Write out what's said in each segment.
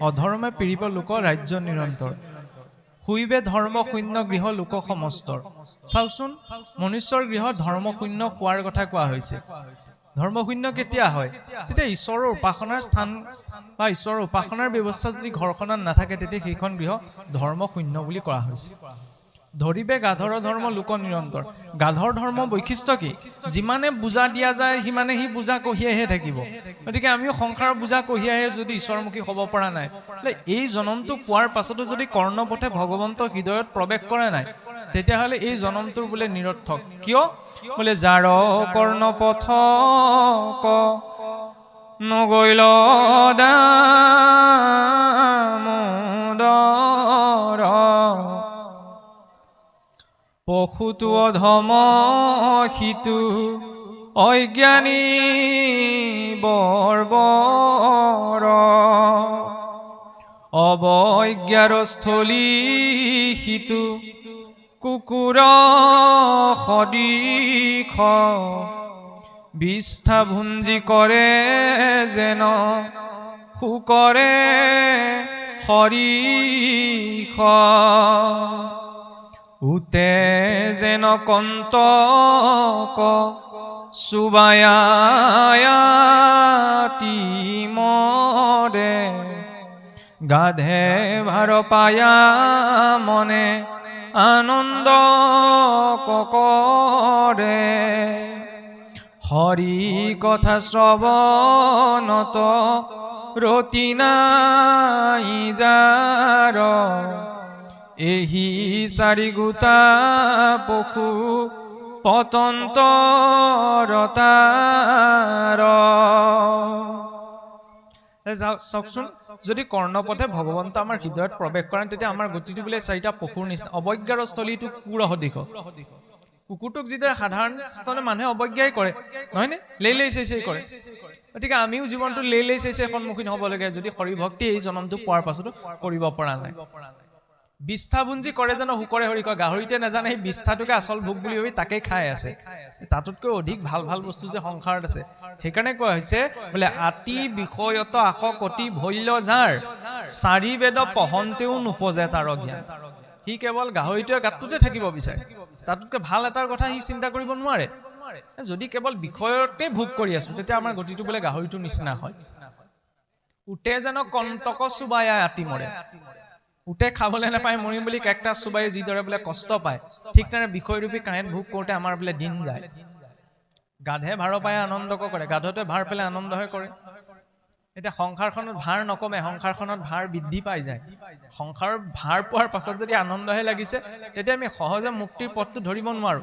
অধৰ্মে পীড়িব লোক ৰাজ্য নিৰন্তৰ শুইবে ধৰ্ম শূন্য গৃহ লোক সমস্তৰ চাওকচোন মনুষ্যৰ গৃহ ধৰ্ম শূন্য হোৱাৰ কথা কোৱা হৈছে ধৰ্ম শূন্য কেতিয়া হয় যেতিয়া ঈশ্বৰৰ উপাসনাৰ স্থান বা ঈশ্বৰৰ উপাসনাৰ ব্যৱস্থা যদি ঘৰখনত নাথাকে তেতিয়া সেইখন গৃহ ধৰ্ম শূন্য বুলি কোৱা হৈছে ধৰিবে গাধৰ ধৰ্ম লোক নিৰন্তৰ গাধৰ ধৰ্ম বৈশিষ্ট্য কি যিমানে বুজা দিয়া যায় সিমানে সি বুজা কঢ়িয়াইহে থাকিব গতিকে আমিও সংসাৰৰ বুজা কঢ়িয়াইহে যদি ঈশ্বৰমুখী হ'ব পৰা নাই এই জনমটো পোৱাৰ পাছতো যদি কৰ্ণপথে ভগৱন্ত হৃদয়ত প্ৰৱেশ কৰা নাই তেতিয়াহ'লে এই জনমটোৰ বোলে নিৰৰ্থক কিয় বোলে যাৰ কৰ্ণপথ ক নগৈল দামোদৰ পশুটো অধম সিটো অজ্ঞানী বৰ্বৰ অবজ্ঞাৰ স্থলী সিটো কুকুৰ সদৃশ বিষ্ঠা ভুঞ্জি কৰে যেন শুকৰে সৰিষ উতে যেন কন্তক চুবায়াতি মৰে গাধে ভাৰ পায়া মনে আনন্দ কৰে হৰি কথা শ্ৰৱণত ৰতি নাই যাৰ এহি চাৰি গোটা পশু পতন্তৰতাৰ চাওকচোন যদি কৰ্ণপথে ভগৱন্ত আমাৰ হৃদয়ত প্ৰৱেশ কৰে তেতিয়া আমাৰ গতিটো বোলে চাৰিটা পশুৰ নিচিনা অৱজ্ঞাৰ স্থলীটো কুকুৰ সদৃশ কুকুৰটোক যিদৰে সাধাৰণ মানুহে অৱজ্ঞাই কৰে নহয়নে লেই চেই কৰে গতিকে আমিও জীৱনটো লেই চেই সন্মুখীন হ'ব লাগে যদি হৰি ভক্তি এই জনমটো পোৱাৰ পাছতো কৰিব পৰা নাই বিষ্ঠা ভুঞ্জি কৰে যেন শুকৰে হৰি কয় গাহৰিতে নাজানে সেই বিষ্ঠাটোকে আচল ভোগ বুলি ভাবি তাকেই খাই আছে তাতোতকৈ অধিক ভাল ভাল বস্তু যে সংসাৰত আছে সেইকাৰণে কোৱা হৈছে বোলে আতি বিষয়ত আশকতি ভৈল্য যাৰ চাৰি বেদ পঢ়ন্তেও নোপজে তাৰ জ্ঞান সি কেৱল গাহৰিটোৱে গাতটোতে থাকিব বিচাৰে তাতোতকৈ ভাল এটাৰ কথা সি চিন্তা কৰিব নোৱাৰে যদি কেৱল বিষয়তে ভোগ কৰি আছো তেতিয়া আমাৰ গতিটো বোলে গাহৰিটোৰ নিচিনা হয় উঠে যেন কন্তক চুবায়া আতি মৰে উঠে খাবলৈ নাপায় মৰিম বুলি কেকটাছ চুবাই যিদৰে বোলে কষ্ট পায় ঠিক তেনে বিষয়ৰূপী কাঁইট ভোগ কৰোঁতে আমাৰ বোলে দিন যায় গাধে ভাৰ পাই আনন্দ কৰে গাধতে ভাৰ পেলাই আনন্দহে কৰে এতিয়া সংসাৰখনত ভাৰ নকমে সংসাৰখনত ভাৰ বৃদ্ধি পাই যায় সংসাৰৰ ভাৰ পোৱাৰ পাছত যদি আনন্দহে লাগিছে তেতিয়া আমি সহজে মুক্তিৰ পথটো ধৰিব নোৱাৰো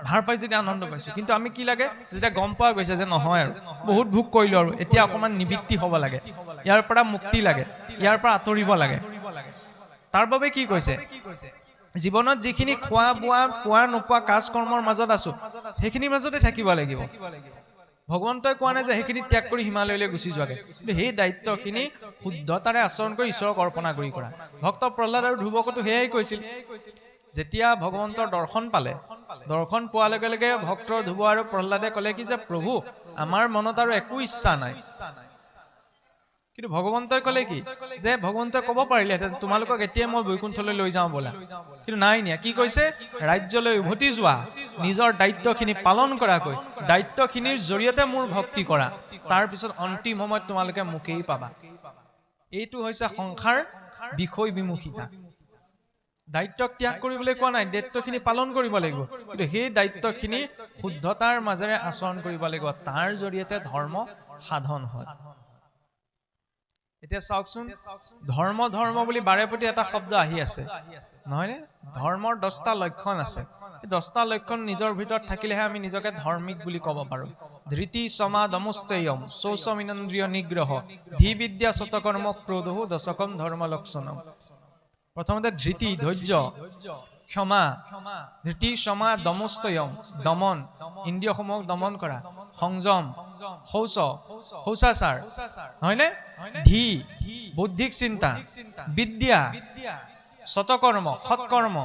ভাৰ পাই যদি আনন্দ পাইছো কিন্তু আমি কি লাগে যেতিয়া গম পোৱা গৈছে যে নহয় আৰু বহুত ভোগ কৰিলো আৰু এতিয়া অকণমান নিবৃত্তি হ'ব লাগে ইয়াৰ পৰা মুক্তি লাগে ইয়াৰ পৰা আঁতৰিব লাগে তাৰ বাবে কি কৈছে জীৱনত যিখিনি খোৱা বোৱা পোৱা নোপোৱা কাজ কৰ্মৰ মাজত আছো সেইখিনিৰ মাজতে থাকিব লাগিব ভগৱন্তই কোৱা নাই যে সেইখিনি ত্যাগ কৰি হিমালয়লৈ গুচি যোৱাগে কিন্তু সেই দায়িত্বখিনি শুদ্ধতাৰে আচৰণ কৰি ঈশ্বৰক অৰ্পণা কৰি কৰা ভক্ত প্ৰহ্লাদ আৰু ধ্ৰুৱকতো সেয়াই কৈছিল যেতিয়া ভগৱন্তৰ দৰ্শন পালে দৰ্শন পোৱাৰ লগে লগে ভক্ত ধ্ৰুৱ আৰু প্ৰহ্লাদে ক'লে কি যে প্ৰভু আমাৰ মনত আৰু একো ইচ্ছা নাই কিন্তু ভগৱন্তই ক'লে কি যে ভগৱন্তই ক'ব পাৰিলে তোমালোকক এতিয়া মই বৈকুণ্ঠলৈ লৈ যাওঁ বলা কিন্তু নাই নিয়া কি কৈছে ৰাজ্যলৈ উভতি যোৱা নিজৰ দায়িত্বখিনি পালন কৰাকৈ দায়িত্বখিনিৰ জৰিয়তে মোৰ ভক্তি কৰা তাৰপিছত অন্তিম সময়ত তোমালোকে মোকেই পাবা এইটো হৈছে সংসাৰ বিষয় বিমুখিতা দায়িত্বক ত্যাগ কৰিবলৈ কোৱা নাই দায়িত্বখিনি পালন কৰিব লাগিব কিন্তু সেই দায়িত্বখিনি শুদ্ধতাৰ মাজেৰে আচৰণ কৰিব লাগিব তাৰ জৰিয়তে ধৰ্ম সাধন হয় এতিয়া চাওকচোন ধৰ্ম ধৰ্ম বুলি বাৰে প্ৰতি এটা শব্দ আহি আছে নহয়নে ধৰ্মৰ 10টা লক্ষণ আছে এই 10টা লক্ষণ নিজৰ ভিতৰত থাকিলেহে আমি নিজকে ধাৰ্মিক বুলি ক'ব পাৰো ধৃতি সমা দমস্তেয়ম শৌচমিনেন্দ্ৰিয় নিগ্ৰহ ধি বিদ্যা শতকৰ্ম ক্ৰোধো দশকম ধৰ্ম লক্ষণম প্ৰথমতে ধৃতি ধৈৰ্য ক্ষমা ধৃতি সমা দমস্তেয়ম দমন ইন্দ্ৰিয়সমূহক দমন কৰা সংযম শৌচাচাৰ হয়নে ধি বৌদ্ধিক চিন্তা বিদ্যা শতকৰ্ম সৎকৰ্ম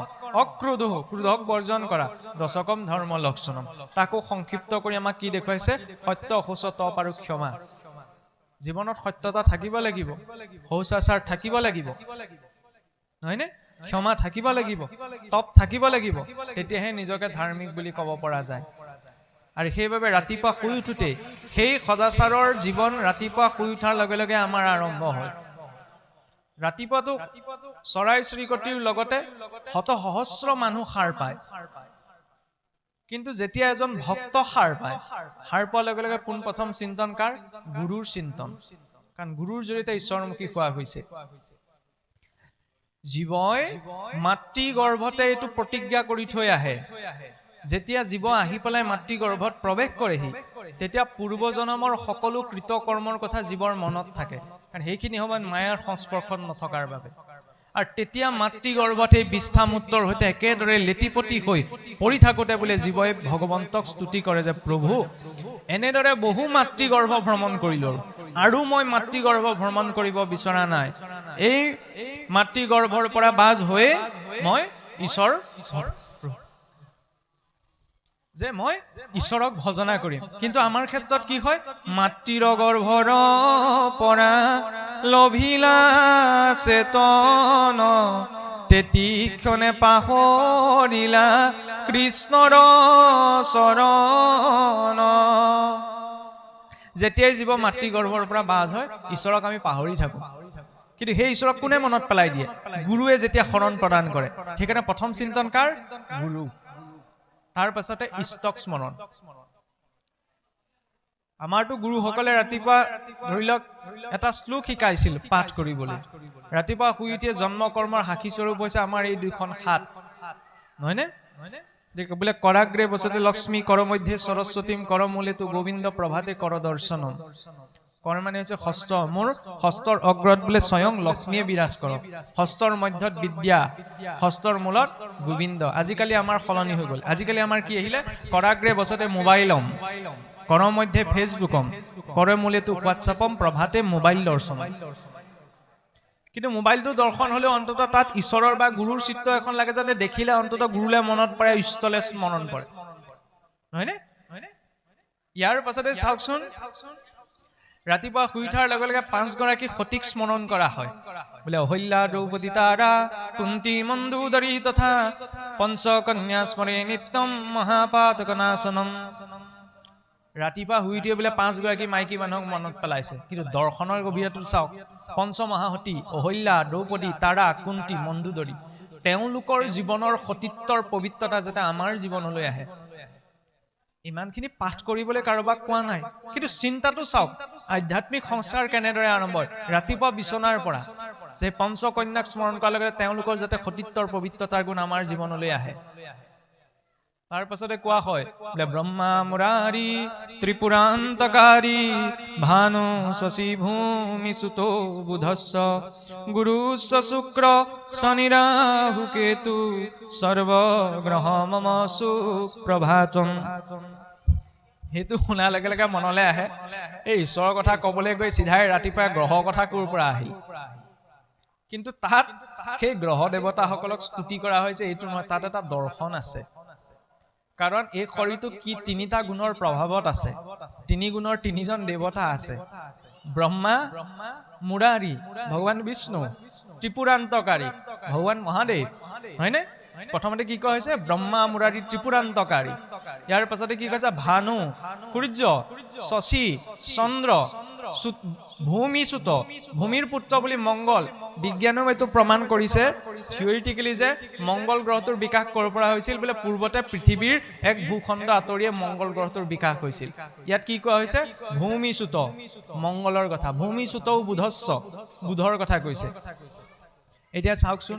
অক্ৰোধ ক্ৰোধক বৰ্জন কৰা দশকম ধৰ্ম লক্ষণম তাকো সংক্ষিপ্ত কৰি আমাক কি দেখুৱাইছে সত্য শৌচ তপ আৰু ক্ষমা জীৱনত সত্যতা থাকিব লাগিব, শৌচাচাৰ থাকিব লাগিব, নহয়নে? ক্ষমা থাকিব লাগিব, তপ থাকিব লাগিব, তেতিয়াহে নিজকে ধাৰ্মিক বুলি ক'ব পৰা যায়। আৰু সেইবাবে ৰাতিপুৱা শুই উঠোঁতেই সেই সদাচাৰৰ জীৱন ৰাতিপুৱা শুই উঠাৰ লগে লগে আমাৰ আৰম্ভ হয়। ৰাতিপুৱাটো চৰাই চিৰিকটিৰ লগতে শত সহস্ৰ মানুহ সাৰ পায়, কিন্তু যেতিয়া এজন ভক্ত সাৰ পায়, সাৰ পোৱাৰ লগে লগে পোনপ্ৰথম চিন্তন কাৰ? গুৰুৰ চিন্তন, কাৰণ গুৰুৰ জৰিয়তে ঈশ্বৰমুখী হোৱা হৈছে। জীৱই মাতৃ গৰ্ভতে এইটো প্ৰতিজ্ঞা কৰি থৈ আহে, যেতিয়া জীৱ আহি পেলাই মাতৃ গৰ্ভত প্ৰৱেশ কৰেহি, তেতিয়া পূৰ্বজন্মৰ সকলো কৃতকৰ্মৰ কথা জীৱৰ মনত থাকে, কাৰণ সেইখিনি সময়ত মায়াৰ সংস্পৰ্শত নথকাৰ বাবে। আৰু তেতিয়া মাতৃ গৰ্ভত এই বিষ্ঠামূত্ৰৰ সৈতে একেদৰে লেটিপতি হৈ পৰি থাকোঁতে বোলে জীৱই ভগৱন্তক স্তুতি কৰে যে প্ৰভু, এনেদৰে বহু মাতৃ গৰ্ভ ভ্ৰমণ কৰিলোঁ, আৰু মই মাতৃ গৰ্ভ ভ্ৰমণ কৰিব বিচৰা নাই। এই মাতৃ গৰ্ভৰ পৰা বাজ হৈয়ে মই ঈশ্বৰক ভজনা কৰিম। কিন্তু আমাৰ ক্ষেত্ৰত কি হয়? মাতৃৰ গৰ্ভৰ পৰা লভিলা চেতন, তেতিক্ষণে পাহৰিলা কৃষ্ণৰ চৰণ। যেতিয়াই জীৱ মাতৃ গৰ্ভৰ পৰা বাজ হয়, ঈশ্বৰক আমি পাহৰি থাকোঁ। কিন্তু সেই ঈশ্বৰক কোনে মনত পেলাই দিয়ে? গুৰুৱে যেতিয়া শৰণ প্ৰদান কৰে। সেইকাৰণে প্ৰথম চিন্তন কাৰ? গুৰু। তাৰ পাছতে ইষ্টক স্মৰণ। আমাৰতো গুৰুসকলে ৰাতিপুৱা ধৰি লওক এটা শ্লোক শিকাইছিল পাঠ কৰিবলৈ। ৰাতিপুৱা শুই উঠিয়ে জন্ম কৰ্মৰ সাক্ষী স্বৰূপ হৈছে আমাৰ এই দুইখন হাত, নহয়নে? বোলে কৰাগ্ৰে বসতে লক্ষ্মী, কৰ মধ্যে সৰস্বতীম, কৰ মূলেতো গোবিন্দ, প্ৰভাতে কৰ দৰ্শনম। কৰ মানে হৈছে হস্ত, মোৰ হস্তৰ অগ্ৰত বোলে স্বয়ং লক্ষ্মীয়ে বিৰাজ কৰক, হস্তৰ মধ্যত বিদ্যা, হস্তৰ মূলত গোবিন্দ। আজিকালি আমাৰ সলনি হৈ গ'ল। আজিকালি আমাৰ কি আহিলে? কৰাগ্ৰে বসতে মোবাইলম, কৰ মধ্যে ফেচবুকম, কৰ মূলেতো হোৱাটছআপম, প্ৰভাতে মোবাইল দৰ্শনম। কিন্তু মোবাইলটো দৰ্শন হ'লেও অন্ততঃ তাত ঈশ্বৰৰ বা গুৰুৰ চিত্ৰ এখন লাগে, যাতে দেখিলে অন্ততঃ গুৰুলে মনত পৰে, ইষ্টলে স্মৰণ পৰে, নহয়নে? ইয়াৰ পাছতে চাওকচোন, ৰাতিপুৱা শুই উঠাৰ লগে লগে 5 গৰাকী সতীক স্মৰণ কৰা হয়। বোলে অহল্যা, দ্ৰৌপদী, তাৰা, কুন্তী, মন্দোদৰী তথা পঞ্চকন্যা স্মৰে নিত্যম মহাপাতক নাশনম। ৰাতিপুৱা শুই উঠিয়ে বোলে 5 গৰাকী মাইকী মানুহক মনত পেলাইছে, কিন্তু দৰ্শনৰ গভীৰতাটো চাওক। পঞ্চমহাসতী অহল্যা, দ্ৰৌপদী, তাৰা, কুন্তী, মন্দোদৰী, তেওঁলোকৰ জীৱনৰ সতীত্বৰ পবিত্ৰতা যাতে আমাৰ জীৱনলৈ আহে, ইমানখিনি পাঠ কৰিবলৈ কাৰোবাক কোৱা নাই। কিন্তু চিন্তাটো চাওক, আধ্যাত্মিক সংস্কাৰ কেনেদৰে আৰম্ভ হয়? ৰাতিপুৱা বিচনাৰ পৰা যে পঞ্চকন্যাক স্মৰণ কৰাৰ লগে তেওঁলোকৰ যাতে সতীত্বৰ পবিত্ৰতাৰ গুণ আমাৰ জীৱনলৈ আহে। তাৰ পাছতে কোৱা হয় বোলে ব্ৰহ্মা মুৰাৰী ত্ৰিপুৰান্তকাৰী, ভানু শশী ভূমি সুত বুধস্য, গুৰুস্য শুক্ৰ শনি ৰাহু কেতু, সৰ্বগ্ৰহ মম সুপ্ৰভাতম। সেইটো শুনাৰ লগে লগে মনলৈ আহে, এই ঈশ্বৰৰ কথা ক'বলৈ গৈ চিধাই ৰাতিপুৱাই গ্ৰহৰ কথা ক'ৰ পৰা আহিল? কিন্তু তাত সেই গ্ৰহ দেৱতাসকলক স্তুতি কৰা হৈছে এইটো নহয়, তাত এটা দৰ্শন আছে। কাৰণ এই শৰীৰটো কি 3টা গুণৰ প্ৰভাৱত আছে, 3 গুণৰ 3জন দেৱতা আছে। ব্ৰহ্মা মুৰাৰী ভগৱান বিষ্ণু, ত্ৰিপুৰান্তকাৰী ভগৱান মহাদেৱ, হয়নে? প্ৰথমতে কি কোৱা হৈছে? ব্ৰহ্মা মুৰাৰী ত্ৰিপুৰান্তকাৰী। ইয়াৰ পাছতে কি কৈছে? ভানু সূৰ্য, শশী চন্দ্ৰ, ভূমি সুত ভূমিৰ পুত্ৰ বুলি মংগল। বিজ্ঞানেও এইটো প্ৰমাণ কৰিছে থিয়ৰিটিকেলি যে মংগল গ্ৰহটোৰ বিকাশ ক'ৰ পৰা হৈছিল? বোলে পূৰ্বতে পৃথিৱীৰ এক ভূখণ্ড আঁতৰিয়ে মংগল গ্ৰহটোৰ বিকাশ হৈছিল। ইয়াত কি কোৱা হৈছে? ভূমি সুত, মংগলৰ কথা। ভূমি সুতও বুধস্য, বুধৰ কথা কৈছে। এতিয়া চাওকচোন,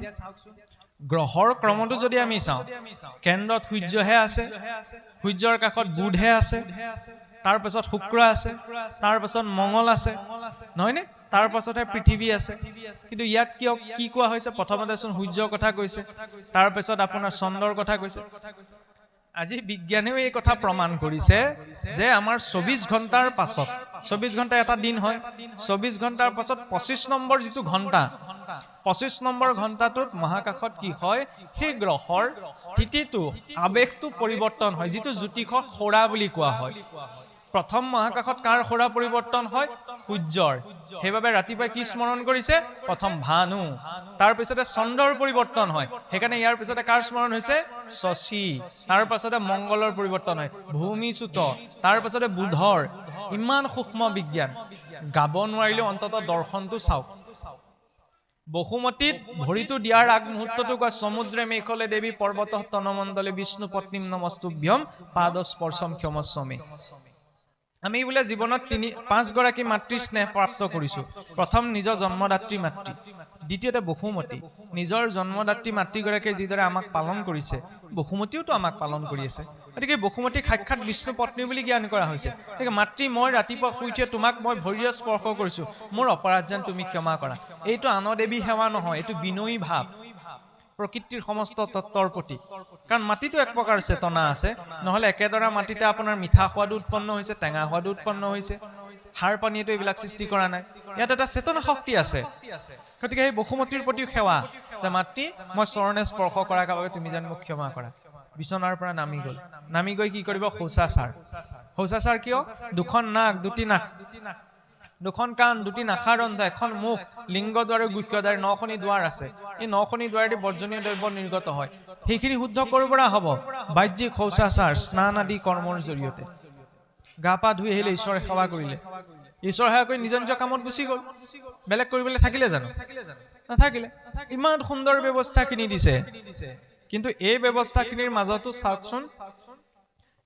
গ্ৰহৰ ক্ৰমটো যদি আমি চাওঁ, কেন্দ্ৰত সূৰ্যহে আছে, সূৰ্যৰ কাষত বুধহে আছে, তাৰ পাছত শুক্ৰ আছে, তাৰ পাছত মংগল আছে, নহয়নে? তাৰ পাছতহে পৃথিৱী আছে। কিন্তু ইয়াত কিয় কি কোৱা হৈছে? প্ৰথমতে চোন সূৰ্যৰ কথা কৈছে, তাৰ পাছত আপোনাৰ চন্দ্ৰৰ কথা কৈছে। আজি বিজ্ঞানেও এই কথা প্ৰমাণ কৰিছে যে আমাৰ 24 ঘণ্টাৰ পাছত, 24 ঘণ্টা এটা দিন হয়, 24 ঘণ্টাৰ পাছত 25 নম্বৰ যিটো ঘণ্টা, 25 নম্বৰ ঘণ্টাটোত মহাকাশত কি হয়? সেই গ্ৰহৰ স্থিতিটো, আৱেগটো পৰিৱৰ্তন হয়, যিটো জ্যোতিষক সৌৰা বুলি কোৱা হয়। প্ৰথম মহাকাশত কাৰ সৌৰা পৰিৱৰ্তন হয়? সূৰ্যৰ সেইবাবে ৰাতিপুৱাই কি স্মৰণ কৰিছে প্ৰথম ভানু তাৰ পিছতে চন্দ্ৰৰ পৰিৱৰ্তন হয় সেইকাৰণে ইয়াৰ পিছতে কাৰ স্মৰণ হৈছে শশী তাৰ পাছতে মংগলৰ পৰিৱৰ্তন হয় ভূমিচ্যুত তাৰ পাছতে বুধৰ ইমান সূক্ষ্ম বিজ্ঞান গাব নোৱাৰিলেও অন্ততঃ দৰ্শনটো চাওক বসুমতীত ভৰিটো দিয়াৰ আগমুহূৰ্তটো কয় সমুদ্ৰে মেঘলে দেৱী পৰ্বত তনমণ্ডলে বিষ্ণু পত্নীম নমস্তুভ্যম পাদস্পৰ্শম ক্ষমস্বমে আমি বোলে জীৱনত 5 গৰাকী মাতৃৰ স্নেহ প্ৰাপ্ত কৰিছো প্ৰথম নিজৰ জন্মদাত্ৰী মাতৃ দ্বিতীয়তে বসুমতী নিজৰ জন্মদাত্ৰী মাতৃগৰাকীয়ে যিদৰে আমাক পালন কৰিছে বসুমতীওতো আমাক পালন কৰি আছে গতিকে বসুমতী সাক্ষাৎ বিষ্ণু পত্নী বুলি জ্ঞান কৰা হৈছে গতিকে মাতৃ মই ৰাতিপুৱা শুই উঠি তোমাক মই ভৰিৰে স্পৰ্শ কৰিছো মোৰ অপৰাধ যেন তুমি ক্ষমা কৰা এইটো আনদেৱী সেৱা নহয় এইটো বিনয়ী ভাৱ প্ৰকৃতিৰ সমস্ত তত্ত্বৰ প্ৰতি কাৰণ মাটিটো এক প্ৰকাৰ চেতনা আছে নহলে একেদৰে মাটিতে আপোনাৰ মিঠা সোৱাদ উৎপন্ন হৈছে টেঙা সোৱাদ উৎপন্ন হৈছে হাড় পানীটো এইবিলাক সৃষ্টি কৰা নাই ইয়াত এটা চেতনা শক্তি আছে গতিকে এই বসুমতীৰ প্ৰতি সেৱা যে মাতৃ মই চৰণে স্পৰ্শ কৰাৰ বাবে তুমি যেন মোক ক্ষমা কৰা বিছনাৰ পৰা নামি গৈ কি কৰিব শৌচাচাৰ কিয় দুখন নাক দুটি নাক দুখন কাণ দুটি নাখাৰ ৰন্ধা এখন মুখ লিংগ দ্বাৰ গুহ্যদ্বাৰ 9খনি দুৱাৰ আছে এই 9খনি দুৱাৰেদি বৰ্জনীয় দ্ৰব্য নিৰ্গত হয় সেইখিনি শুদ্ধ কৰিব পৰা হ'ব বাহ্যিক শৌচাচাৰ স্নান আদি কৰ্মৰ জৰিয়তে গা পা ধুই আহিলে ঈশ্বৰে সেৱা কৰিলে ঈশ্বৰ সেৱা কৰি নিজৰ নিজৰ কামত গুচি গ'ল বেলেগ কৰিবলৈ থাকিলে জানো নাথাকিলে ইমান সুন্দৰ ব্যৱস্থাখিনি দিছে কিন্তু এই ব্যৱস্থাখিনিৰ মাজতো চাওকচোন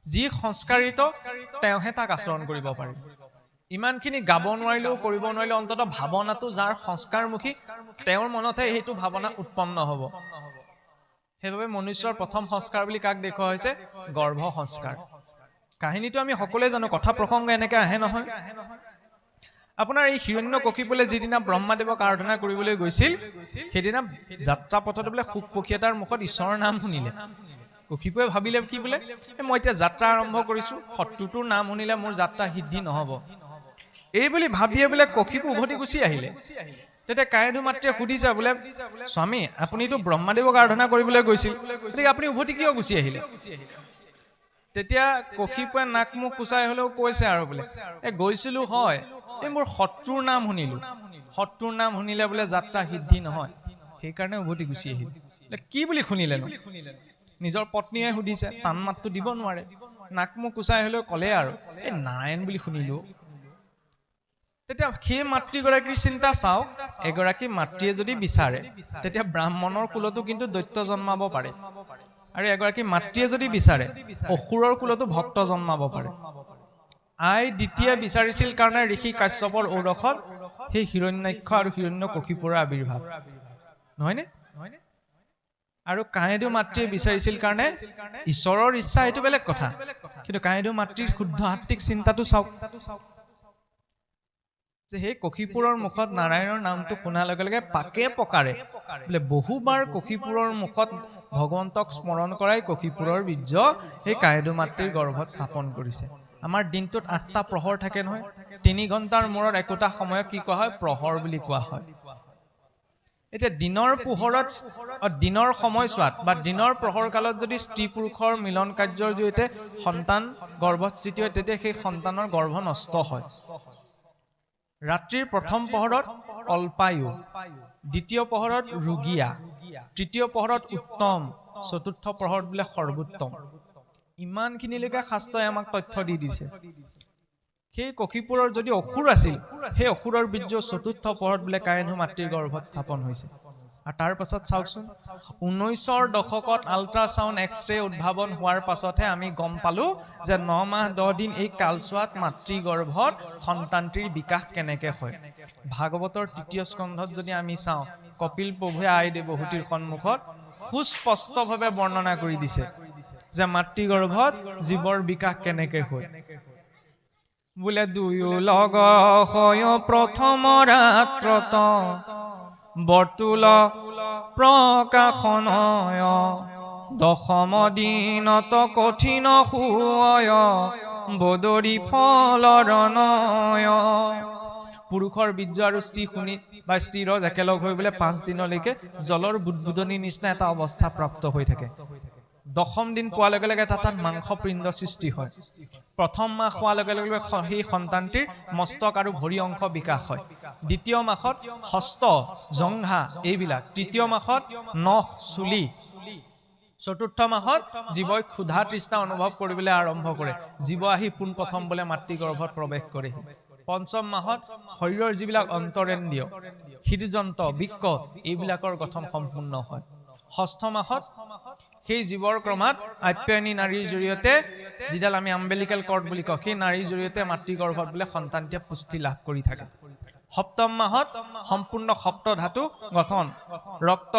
যি সংস্কাৰিত তেওঁহে তাক আচৰণ কৰিব পাৰে ইমানখিনি গাব নোৱাৰিলেও কৰিব নোৱাৰিলেও অন্ততঃ ভাৱনাটো যাৰ সংস্কাৰমুখী তেওঁৰ মনতহে সেইটো ভাৱনা উৎপন্ন হ'ব সেইবাবে মনুষ্যৰ প্ৰথম সংস্কাৰ বুলি কাক দেখুওৱা হৈছে গৰ্ভ সংস্কাৰ কাহিনীটো আমি সকলোৱে জানো কথা প্ৰসংগ এনেকৈ আহে নহয় আপোনাৰ এই হিৰণ্যকশিপুলে যিদিনা ব্ৰহ্মাদেৱক আৰাধনা কৰিবলৈ গৈছিল সেইদিনা যাত্ৰা পথত বোলে শুক পক্ষী এটাৰ মুখত ঈশ্বৰৰ নাম শুনিলে কশিপুৱে ভাবিলে কি বোলে মই এতিয়া যাত্ৰা আৰম্ভ কৰিছো শত্ৰুটোৰ নাম শুনিলে মোৰ যাত্ৰা সিদ্ধি নহ'ব এই বুলি ভাবিয়ে বোলে কশিপু উভতি গুচি আহিলে তেতিয়া কায়েধু মাতৃয়ে সুধিছে বোলে স্বামী আপুনিতো ব্ৰহ্মাদেৱক আৰাধনা কৰিবলৈ গৈছিল গতিকে আপুনি উভতি কিয় গুচি আহিলে তেতিয়া কশিপুৱে নাক মুখ কুচাই হলেও কৈছে আৰু বোলে গৈছিলো হয় এই মোৰ শত্ৰুৰ নাম শুনিলে বোলে যাত্ৰা সিদ্ধি নহয় সেইকাৰণে উভতি গুচি আহিল কি বুলি শুনিলেনো নিজৰ পত্নীয়ে সুধিছে টান মাতটো দিব নোৱাৰে নাক মুখ কুচাই হলেও ক'লে আৰু এই নাৰায়ণ বুলি শুনিলো তেতিয়া সেই মাতৃগৰাকীৰ চিন্তা চাওক এগৰাকী মাতৃয়ে যদি বিচাৰে তেতিয়া ব্ৰাহ্মণৰ কুলতো কিন্তু দৈত্য জন্মাব পাৰে আৰু এগৰাকী মাতৃয়ে যদি বিচাৰে অসুৰৰ কুলতো ভক্ত জন্মাব পাৰে আই দ্বিতীয় বিচাৰিছিল কাৰণে ঋষি কাশ্যপৰ ঔৰসত সেই হিৰণ্যাক্ষ আৰু হিৰণ্যকশিপুৰৰ আবিৰ্ভাৱ নহয়নে আৰু কায়েধু মাতৃয়ে বিচাৰিছিল কাৰণে ঈশ্বৰৰ ইচ্ছা এইটো বেলেগ কথা কিন্তু কায়েধু মাতৃৰ শুদ্ধ আত্মিক চিন্তাটো চাওক যে সেই কশিপুৰৰ মুখত নাৰায়ণৰ নামটো শুনাৰ লগে লগে পাকে পকাৰে বোলে বহুবাৰ কশিপুৰৰ মুখত ভগৱন্তক স্মৰণ কৰাই কশিপুৰৰ বীৰ্য সেই কায়েধু মাতৃৰ গৰ্ভত স্থাপন কৰিছে আমাৰ দিনটোত 8টা প্ৰহৰ থাকে নহয় 3 ঘণ্টাৰ মূৰত একোটা সময়ক কি কোৱা হয় প্ৰহৰ বুলি কোৱা হয় এতিয়া দিনৰ পোহৰত দিনৰ সময়ছোৱাত বা দিনৰ প্ৰহৰ কালত যদি স্ত্ৰী পুৰুষৰ মিলন কাৰ্যৰ জৰিয়তে সন্তান গৰ্ভস্থিত হয় তেতিয়া সেই সন্তানৰ গৰ্ভ নষ্ট হয় ৰাত্ৰিৰ প্ৰথম পহৰত অল্পায়ু দ্বিতীয় পহৰত ৰুগীয়া তৃতীয় পহৰত উত্তম চতুৰ্থ পহৰত বোলে সৰ্বোত্তম ইমানখিনিলৈকে শাস্ত্ৰই আমাক তথ্য দি দিছে সেই কশিপুৰৰ যদি অসুৰ আছিল সেই অসুৰৰ বীৰ্য চতুৰ্থ পহৰত বোলে কায়েধু মাতৃৰ গৰ্ভত স্থাপন হৈছে আৰু তাৰ পাছত চাওকচোন 19ৰ দশকত আল্ট্ৰাছাউণ্ড এক্সৰে উদ্ভাৱন হোৱাৰ পাছতহে আমি গম পালো যে 9 মাহ 10 দিন এই কালছোৱাত মাতৃ গৰ্ভত সন্তানটিৰ বিকাশ কেনেকৈ হয় ভাগৱতৰ 3য় স্কন্ধত যদি আমি চাওঁ কপিল প্ৰভুৱে আই দেৱহূতিৰ সন্মুখত সুস্পষ্টভাৱে বৰ্ণনা কৰি দিছে যে মাতৃ গৰ্ভত জীৱৰ বিকাশ কেনেকৈ হয় বোলে দুয়ো লগ হয় প্ৰথম ৰাত্ৰত বৰ্তুল প্ৰকাশনয় দশম দিনত কঠিন শুয় বদৰি ফলৰ নয় পুৰুষৰ বীৰ্য আৰু স্ত্ৰী শুনি বা স্ত্ৰীৰ একেলগ হৈ বোলে 5 দিনলৈকে জলৰ বুদবুদনিৰ নিচিনা এটা অৱস্থা প্ৰাপ্ত হৈ থাকে দশম দিন পোৱাৰ লগে লগে তাত মাংস পিণ্ড সৃষ্টি হয় প্ৰথম মাহ হোৱাৰ লগে লগে সেই সন্তানটিৰ মস্তক আৰু ভৰি অংশ বিকাশ হয় দ্বিতীয় মাহত হস্ত জংঘা এইবিলাক তৃতীয় মাহত নখ চুলি চতুৰ্থ মাহত জীৱই ক্ষুধা তৃষ্ণা অনুভৱ কৰিবলৈ আৰম্ভ কৰে জীৱ আহি পোন প্ৰথম বোলে মাতৃ গৰ্ভত প্ৰৱেশ কৰে পঞ্চম মাহত শৰীৰৰ যিবিলাক অন্তৰেন্দ্ৰিয় হৃদযন্ত্ৰ বৃক্ক এইবিলাকৰ গঠন সম্পূৰ্ণ হয় ষষ্ঠ মাহত সেই জীৱৰ ক্ৰমাত আপ্যায়নী নাৰীৰ জৰিয়তে যিডাল আমি আম্বেলিকেল কৰ্ড বুলি কওঁ সেই নাৰীৰ জৰিয়তে মাতৃ গৰ্ভত বোলে সন্তানটিয়ে পুষ্টি লাভ কৰি থাকে সপ্তম মাহত সম্পূৰ্ণ সপ্ত ধাতু গঠন ৰক্ত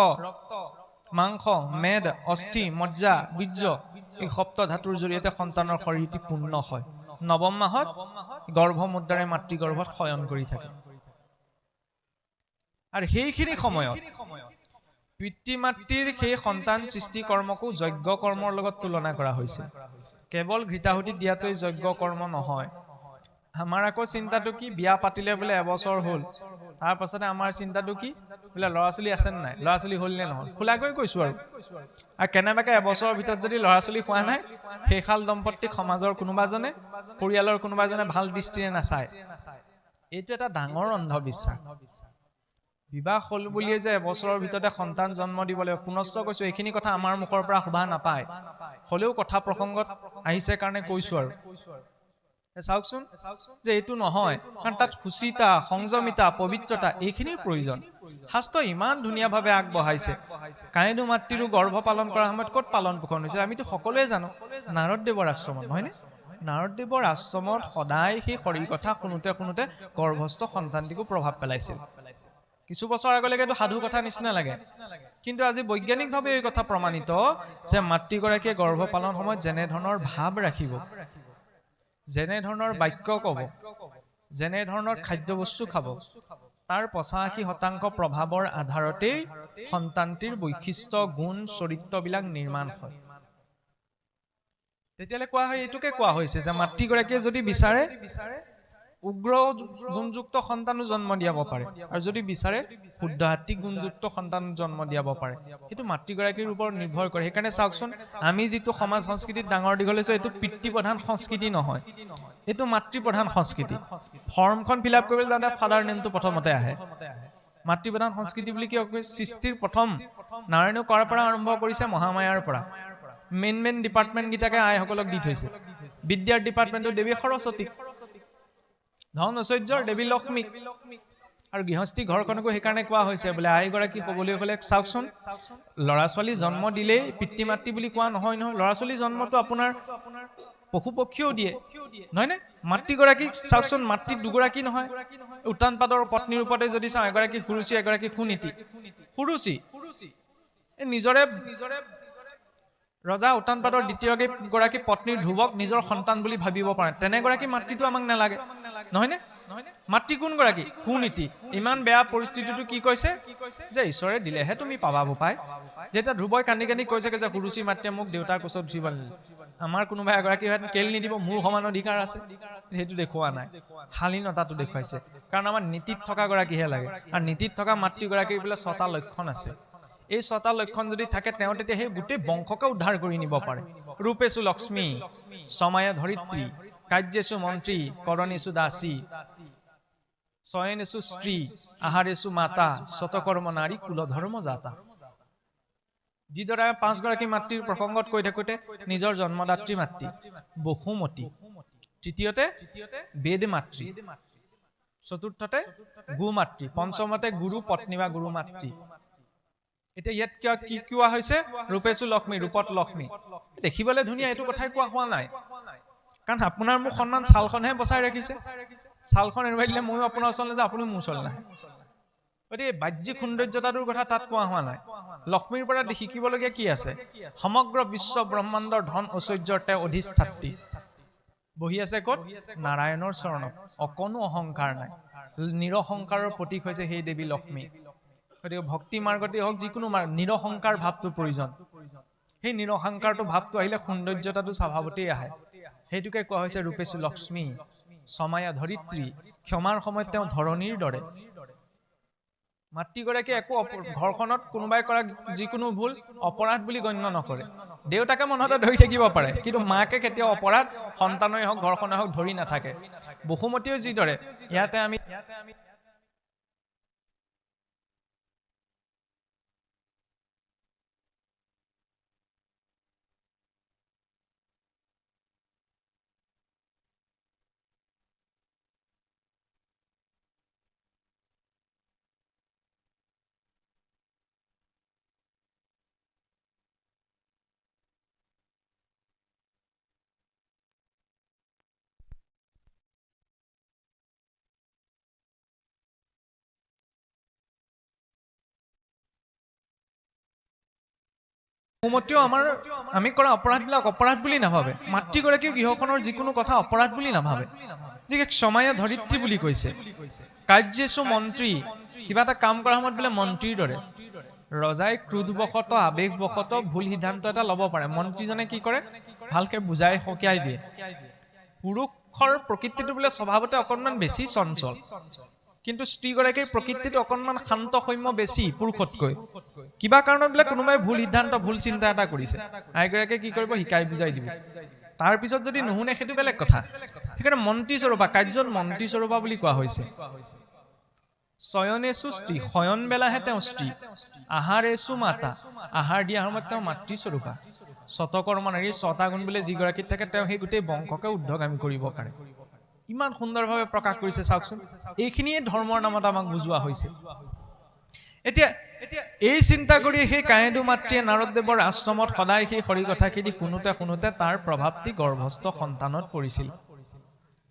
মাংস মেদ অস্থি মজ্জা বীৰ্য এই সপ্ত ধাতুৰ জৰিয়তে সন্তানৰ শৰীৰটি পূৰ্ণ হয় নৱম মাহত গৰ্ভমুদ্ৰাৰে মাতৃ গৰ্ভত শয়ন কৰি থাকে আৰু সেইখিনি সময়ত পিতৃ মাতৃৰ সেই সন্তান সৃষ্টি কৰ্মকো যজ্ঞ কৰ্মৰ লগত তুলনা কৰা হৈছে কেৱল ঘৃতাহুতি দিয়াটোই যজ্ঞ কৰ্ম নহয় আমাৰ আকৌ চিন্তাটো কি বিয়া পাতিলে বোলে এবছৰ হ'ল তাৰ পাছতে আমাৰ চিন্তাটো কি বোলে ল'ৰা ছোৱালী আছে নে নাই ল'ৰা ছোৱালী হ'ল নে নহয় খোলাকৈ কৈছো আৰু কেনেবাকে এবছৰৰ ভিতৰত যদি ল'ৰা ছোৱালী হোৱা নাই সেইখাল দম্পতীক সমাজৰ কোনোবাজনে পৰিয়ালৰ কোনোবাজনে ভাল দৃষ্টিৰে নাচায় এইটো এটা ডাঙৰ অন্ধবিশ্বাস বিবাহ হ'ল বুলিয়ে যে এবছৰৰ ভিতৰতে সন্তান জন্ম দিব লাগিব পুনশ্চ কৈছো এইখিনি কথা আমাৰ মুখৰ পৰা শোভা নাপায় হলেও কথা প্ৰসংগত আহিছে কাৰণে কৈছো আৰু চাওকচোন যে এইটো নহয় কাৰণ তাত সুচিতা সংযমিতা পবিত্ৰতা এইখিনিৰ প্ৰয়োজন শাস্ত্ৰ ইমান ধুনীয়াভাৱে আগবঢ়াইছে কাইদু মাতৃৰো গৰ্ভ পালন কৰাৰ সময়ত ক'ত পালন পোষণ হৈছে আমিতো সকলোৱে জানো নাৰদদেৱৰ আশ্ৰমত নহয়নে নাৰদদেৱৰ আশ্ৰমত সদায় সেই শৰীৰ কথা শুনোতে শুনোতে গৰ্ভস্থ সন্তানটিকো প্ৰভাৱ পেলাইছিল কিছু বছৰ আগলৈকেতো সাধু কথা নিচিনা লাগে কিন্তু আজি বৈজ্ঞানিকভাৱে এই কথা প্ৰমাণিত যে মাতৃগৰাকীয়ে গৰ্ভ পালন সময়ত যেনে ধৰণৰ ভাৱ ৰাখিব যেনে ধৰণৰ বাক্য ক'ব যেনে ধৰণৰ খাদ্যবস্তু খাব তাৰ ৮৫% প্ৰভাৱৰ আধাৰতেই সন্তানটিৰ বৈশিষ্ট্য গুণ চৰিত্ৰবিলাক নিৰ্মাণ হয় তেতিয়ালে কোৱা হয় এইটোকে কোৱা হৈছে যে মাতৃগৰাকীয়ে যদি বিচাৰে উগ্ৰ গুণযুক্ত সন্তানো জন্ম দিয়াব পাৰে আৰু যদি বিচাৰে শুদ্ধ আত্মিক গুণযুক্ত সন্তান জন্ম দিয়াব পাৰে কিন্তু মাতৃগৰাকীৰ ওপৰত নিৰ্ভৰ কৰে সেইকাৰণে চাওকচোন আমি যিটো সমাজ সংস্কৃতিত ডাঙৰ দীঘল হৈছো এইটো পিতৃ প্ৰধান সংস্কৃতি নহয় এইটো মাতৃ প্ৰধান সংস্কৃতি ফৰ্মখন ফিল আপ কৰিবলৈ যাওঁতে ফাদাৰ নেমটো প্ৰথমতে আহে মাতৃ প্ৰধান সংস্কৃতি বুলি কি সৃষ্টিৰ প্ৰথম নাৰায়ণে কৰাৰ পৰা আৰম্ভ কৰিছে মহামায়াৰ পৰা মেইন ডিপাৰ্টমেণ্ট গীতাকে আইসকলক দি থৈছে বিদ্যাৰ ডিপাৰ্টমেণ্টটো দেৱী সৰস্বতী ধন ঐশ্বৰ্যৰ দেৱী লক্ষ্মীক আৰু গৃহস্থী ঘৰখনকো সেইকাৰণে কোৱা হৈছে বোলে আইগৰাকী ক'বলৈ গ'লে চাওকচোন ল'ৰা ছোৱালী জন্ম দিলেই পিতৃ মাতৃ বুলি কোৱা নহয় ল'ৰা ছোৱালী জন্মটো আপোনাৰ পশু পক্ষীও দিয়ে নহয়নে মাতৃগৰাকী চাওকচোন মাতৃ দুগৰাকী নহয় উত্তানপাদৰ পত্নীৰ ৰূপতে যদি চাওঁ এগৰাকী সুৰুচি এগৰাকী সুনীতি সুৰুচি নিজৰে ৰজা উত্তানপাদৰ দ্বিতীয়গৰাকী পত্নীৰ ধ্ৰুৱক নিজৰ সন্তান বুলি ভাবিব পাৰে তেনেগৰাকী মাতৃটো আমাক নালাগে নহয়নে মাতৃ কোনগৰাকী সুনীতি ইমান বেয়া পৰিস্থিতিটো কি কৈছে যে ঈশ্বৰে দিলেহে তুমি পাবা বোপাই যেতিয়া ধ্ৰুৱই কান্দি কান্দি কৈছে যে সুৰুচি মাতৃয়ে মোক দেউতাৰ কোচত উঠিব নিদিয়ে আমাৰ কোনোবাই এগৰাকী হয়তো কেল নিদিব মোৰ সমান অধিকাৰ আছে সেইটো দেখুওৱা নাই শালীনতাটো দেখুৱাইছে কাৰণ আমাৰ নীতিত থকা গৰাকীহে লাগে আৰু নীতিত থকা মাতৃগৰাকীৰ বোলে ৬টা লক্ষণ আছে এই ৬টা লক্ষণ যদি থাকে তেওঁ তেতিয়া সেই গোটেই বংশকে উদ্ধাৰ কৰি নিব পাৰে ৰূপেশু লক্ষ্মী সময়া ধৰিত্ৰী কাৰ্যেশু মন্ত্ৰী কৰণেশু দাসী শয়নেশু স্ত্ৰী আহাৰেশু মাতা শতকৰ্ম নাৰী কুলধৰ্ম জাতা যিদৰে ৫গৰাকী মাতৃৰ প্ৰসংগত কৈ থাকোঁতে নিজৰ জন্মদাত্ৰী মাতৃ বসুমতী তৃতীয়তে বেদ মাতৃ চতুৰ্থতে গো মাতৃ পঞ্চমতে গুৰু পত্নী বা গুৰু মাতৃ এতিয়া ইয়াত কি কোৱা হৈছে ৰূপেশু লক্ষ্মী ৰূপত লক্ষ্মী দেখিবলৈ ধুনীয়া এইটো কথাই কোৱা হোৱা নাই কাৰণ আপোনাৰ মোৰ সন্মান ছালখনহে বচাই ৰাখিছে ছালখন এৰুৱাই দিলে ময়ো আপোনাৰ ওচৰলৈ যাওঁ আপুনি মোৰ ওচৰলৈ নাহে গতিকে বাহ্যিক সৌন্দৰ্যতাটোৰ কথা তাত কোৱা হোৱা নাই লক্ষ্মীৰ পৰা শিকিবলগীয়া কি আছে সমগ্ৰ বিশ্ব ব্ৰহ্মাণ্ডৰ ধন ঐশ্বৰ্যৰ তেওঁ অধিষ্ঠাত্ৰী বহি আছে ক'ত নাৰায়ণৰ চৰণত অকণো অহংকাৰ নাই নিৰহংকাৰৰ প্ৰতীক হৈছে সেই দেৱী লক্ষ্মী গতিকে ভক্তি মাৰ্গতে হওক যিকোনো নিৰহংকাৰ ভাৱটো প্ৰয়োজন সেই নিৰহংকাৰটো ভাৱটো আহিলে সৌন্দৰ্যতাটো স্বভাৱতেই আহে সেইটোকে কোৱা হৈছে ৰূপেশু লক্ষ্মী সময়া ধৰিত্ৰী ক্ষমাৰ সময়ত তেওঁ ধৰণীৰ দৰে মাতৃগৰাকী একো ঘৰখনত কোনোবাই কৰা যিকোনো ভুল অপৰাধ বুলি গণ্য নকৰে। দেউতাকে মনতে ধৰি থাকিব পাৰে, কিন্তু মাকে কেতিয়াও অপৰাধ সন্তানৰে হওক ঘৰখনে হওক ধৰি নাথাকে। বসুমতীয়েও যিদৰে ইয়াতে আমি বসুমতীয়েও আমি কৰা অপৰাধবিলাক অপৰাধ বুলি নাভাবে, মাতৃগৰাকীও গৃহখনৰ যিকোনো কথা অপৰাধ বুলি নাভাবে। গতিকে ক্ষমায়ে ধৰিত্ৰী বুলি কৈছে। কাৰ্যেষু মন্ত্ৰী, কিবা এটা কাম কৰাৰ সময়ত বোলে মন্ত্ৰীৰ দৰে। ৰজাই ক্ৰোধবশত আৱেগবশত ভুল সিদ্ধান্ত এটা ল'ব পাৰে, মন্ত্ৰীজনে কি কৰে ভালকে বুজাই সকিয়াই দিয়ে। পুৰুষৰ প্ৰকৃতিটো বোলে স্বভাৱতে অকণমান বেছি চঞ্চল, কিন্তু স্ত্ৰীগৰাকীৰ প্ৰকৃতিটো অকণমান শান্ত সৌম্য বেছি পুৰুষতকৈ। কিবা কাৰণত বোলে কোনোবাই ভুল সিদ্ধান্ত ভুল চিন্তা এটা কৰিছে, আইগৰাকীয়ে কি কৰিব শিকাই বুজাই দিব। তাৰ পিছত যদি নুশুনে সেইটো বেলেগ কথা। সেইকাৰণে মন্ত্ৰী স্বৰূপা, কাৰ্যত মন্ত্ৰী স্বৰূপা বুলি কোৱা হৈছে। শয়নেষু স্ত্ৰী, শয়ন বেলাহে তেওঁ স্ত্ৰী। আহাৰেষু মাতা, আহাৰ দিয়াৰ সময়ত তেওঁ মাতৃ স্বৰূপা। শতকৰ্ম নাৰী, 6টা গুণ বোলে যিগৰাকীত থাকে তেওঁ সেই গোটেই বংশকে ঊৰ্ধ্বগামী কৰিব পাৰে। ইমান সুন্দৰভাৱে প্ৰকাশ কৰিছে চাওকচোন। এইখিনিয়ে ধৰ্মৰ নামত আমাক বুজোৱা হৈছে। এতিয়া এই চিন্তা কৰি সেই কায়েদু মাতৃয়ে নাৰদদেৱৰ আশ্ৰমত সদায় সেই হৰি কথাখিনি শুনোতে শুনোতে তাৰ প্ৰভাৱটি গৰ্ভস্থ সন্তানত পৰিছিল।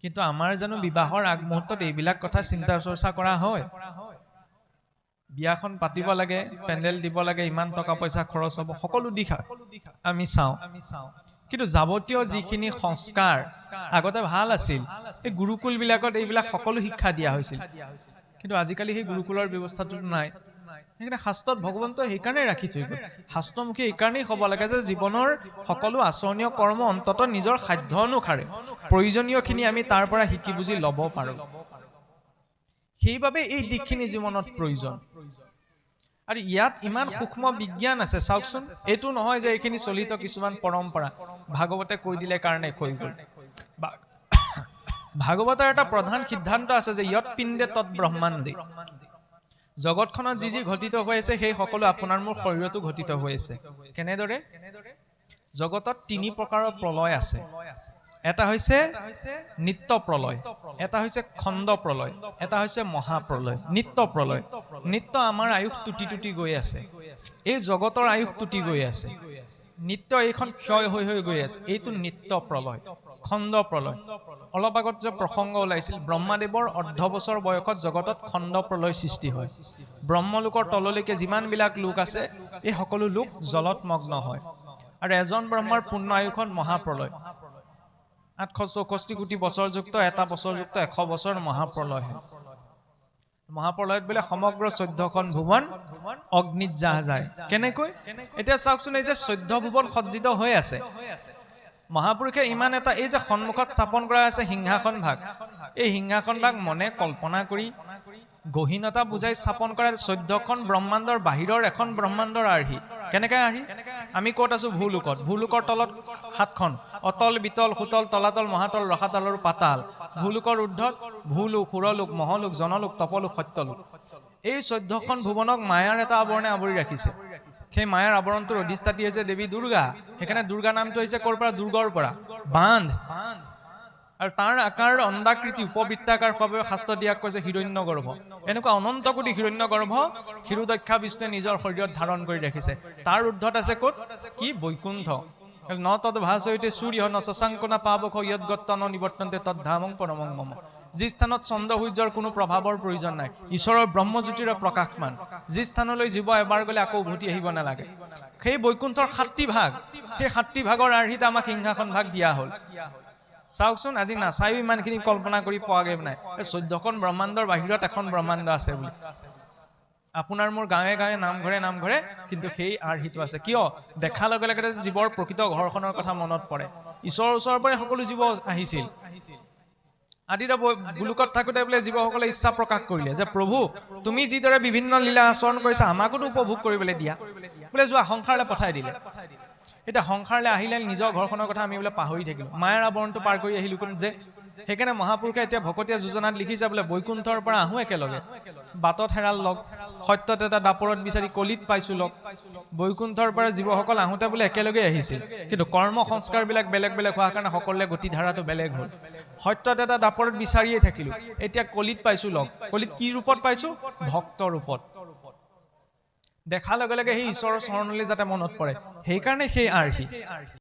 কিন্তু আমাৰ জানো বিবাহৰ আগমুহূৰ্তত এইবিলাক কথা চিন্তা চৰ্চা কৰা হয়? বিয়াখন পাতিব লাগে, পেণ্ডেল দিব লাগে, ইমান টকা পইচা খৰচ হ'ব, সকলো দিশ আমি চাওঁ। কিন্তু যাৱতীয় যিখিনি সংস্কাৰ আগতে ভাল আছিল, এই গুৰুকুল বিলাকত এইবিলাক সকলো শিক্ষা দিয়া হৈছিল। কিন্তু আজিকালি সেই গুৰুকুলৰ ব্যৱস্থাটো নাই। সেইকাৰণে শাস্ত্ৰত ভগৱন্তই সেইকাৰণে ৰাখি থৈ গ'ল। শাস্ত্ৰমুখী এইকাৰণেই হ'ব লাগে যে জীৱনৰ সকলো আচৰণীয় কৰ্ম অন্ততঃ নিজৰ সাধ্য অনুসাৰে প্ৰয়োজনীয়খিনি আমি তাৰ পৰা শিকি বুজি ল'ব পাৰোঁ। সেইবাবে এই দিশখিনি জীৱনত প্ৰয়োজন। আৰু ইয়াত ইমান সূক্ষ্ম বিজ্ঞান আছে চাওকচোন। এইটো নহয় যে এইখিনি চলিত কিছুমান পৰম্পৰা ভাগৱতে কৈ দিলে কাৰণে হৈ গ'ল। ভাগৱতৰ এটা প্ৰধান সিদ্ধান্ত আছে যে ইয়ৎ পিণ্ডে তৎ ব্ৰহ্মাণ্ডে। জগতখনত যি যি ঘটিত হৈ আছে সেই সকলো আপোনাৰ মোৰ শৰীৰতো ঘটিত হৈ আছে। কেনেদৰে? জগতত 3 প্ৰকাৰৰ প্ৰলয় আছে। এটা হৈছে নিত্য প্ৰলয়, এটা হৈছে খণ্ড প্ৰলয়, এটা হৈছে মহাপ্ৰলয়। নিত্য প্ৰলয়, নিত্য আমাৰ আয়ুস টুটি টুটি গৈ আছে, এই জগতৰ আয়ুস টুটি গৈ আছে। নিত্য এইখন ক্ষয় হৈ হৈ গৈ আছে, এইটো নিত্য প্ৰলয়। খণ্ড প্ৰলয়, অলপ আগত যে প্ৰসংগ ওলাইছিল, ব্ৰহ্মাদেৱৰ 1.5 বছৰ বয়সত জগতত খণ্ড প্ৰলয় সৃষ্টি হয়। ব্ৰহ্মলোকৰ তললৈকে যিমানবিলাক লোক আছে এই সকলো লোক জলত মগ্ন হয়। আৰু এজন ব্ৰহ্মাৰ পূৰ্ণ আয়ুখন মহাপ্ৰলয়, 864 কোটি বছৰযুক্ত, 1 বছৰযুক্ত 100 বছৰ মহাপ্ৰলয় হয়। মহাপ্ৰলয়ত বোলে সমগ্ৰ 14খন ভুৱন অগ্নিত জাহ যায়। কেনেকৈ? এতিয়া চাওকচোন, এই যে 14 ভুৱন সজ্জিত হৈ আছে, মহাপুৰুষে ইমান এটা, এই যে সন্মুখত স্থাপন কৰা আছে সিংহাসন ভাগ, এই সিংহাসন ভাগ মনে কল্পনা কৰি গহীনতা বুজাই স্থাপন কৰা 14খন ব্ৰহ্মাণ্ডৰ বাহিৰৰ এখন ব্ৰহ্মাণ্ডৰ আৰ্হি। কেনেকৈ আৰ্হি? আমি ক'ত আছো? ভূলোকত। ভূলোকৰ তলত 7খন, অতল বিতল সুতল তলাতল মহাতল ৰসাতল আৰু পাতাল। ভূলোকৰ ঊৰ্ধত ভূলোক, সুৰলোক, মহলোক, জনলোক, তপলোক, সত্যলোক। এই 14খন ভুৱনক মায়াৰ এটা আৱৰণে আৱৰি ৰাখিছে। সেই মায়াৰ আৱৰণটোৰ অধিষ্ঠাত্ৰী হৈছে দেৱী দুৰ্গা। সেইকাৰণে দুৰ্গা নামটো হৈছে ক'ৰ পৰা? দুৰ্গৰ পৰা, বান্ধ। আৰু তাৰ আকাৰ অণ্ডাকৃতি উপবৃত্তাকাৰ হোৱাৰ বাবে শাস্ত্ৰ দিয়াক কৈছে হিৰণ্যগৰ্ভ। এনেকুৱা অনন্ত কোটি হিৰণ্যগৰ্ভ ক্ষীৰোদক্ষা বিষ্ণুৱে নিজৰ শৰীৰত ধাৰণ কৰি ৰাখিছে। তাৰ ঊৰ্ধত আছে ক'ত? কি? বৈকুণ্ঠ। ন তদ ভাসয়তে সূৰ্য ন শশাঙ্ক ন পাবক ইয়ৎগত ন নিবৰ্তন্তে তদ্ধামং পৰমং মম। যি স্থানত চন্দ্ৰ সূৰ্যৰ কোনো প্ৰভাৱৰ প্ৰয়োজন নাই, ঈশ্বৰৰ ব্ৰহ্মজ্যোতিৰে প্ৰকাশমান, যি স্থানলৈ জীৱ এবাৰ গ'লে আকৌ উভতি আহিব নালাগে, সেই বৈকুণ্ঠৰ 7টি ভাগ, সেই 7টি ভাগৰ আৰ্হিত আমাক সিংহাসন ভাগ দিয়া হ'ল। চাওকচোন, আজি নাচায়ো ইমানখিনি কল্পনা কৰি পোৱাগে নাই 14খন ব্ৰহ্মাণ্ডৰ বাহিৰত এখন ব্ৰহ্মাণ্ড আছে বুলি। আপোনাৰ মোৰ গাঁৱে গাঁৱে নামঘৰে নামঘৰে কিন্তু সেই আৰ্হিটো আছে। কিয়? দেখাৰ লগে লগে জীৱৰ প্ৰকৃত ঘৰখনৰ কথা মনত পৰে। ঈশ্বৰৰ ওচৰৰ পৰাই সকলো জীৱ আহিছিল, আদিতে গোলোকত থাকোঁতে বোলে জীৱসকলে ইচ্ছা প্ৰকাশ কৰিলে যে প্ৰভু তুমি যিদৰে বিভিন্ন লীলা আচৰণ কৰিছা আমাকোতো উপভোগ কৰিবলৈ দিয়া বোলে যোৱা সংসাৰলৈ পঠাই দিলে এতিয়া সংসাৰলৈ আহিলে নিজৰ ঘৰখনৰ কথা আমি বোলে পাহৰি থাকিলোঁ মায়াৰ আৱৰণটো পাৰ কৰি আহিলোঁ কোন যে সেইকাৰণে মহাপুৰুষে এতিয়া ভকতীয়া যোজনাত লিখিছে বোলে বৈকুণ্ঠৰ পৰা আহোঁ একেলগে বাটত হেৰাল লগ সত্যত এটা দাপৰত বিচাৰি কলিত পাইছোঁ লগ বৈকুণ্ঠৰ পৰা জীৱসকল আহোঁতে বোলে একেলগে আহিছিল কিন্তু কৰ্ম সংস্কাৰবিলাক বেলেগ বেলেগ হোৱাৰ কাৰণে সকলোৰে গতিধাৰাটো বেলেগ হ'ল সত্যত এটা দাপৰত বিচাৰিয়ে থাকিলোঁ এতিয়া কলিত পাইছোঁ লগ কলিত কি ৰূপত পাইছোঁ ভক্ত ৰূপত দেখাৰ লগে লগে সেই ঈশ্বৰৰ চৰণলৈ যাতে মনত পৰে সেইকাৰণে সেই আৰ্হি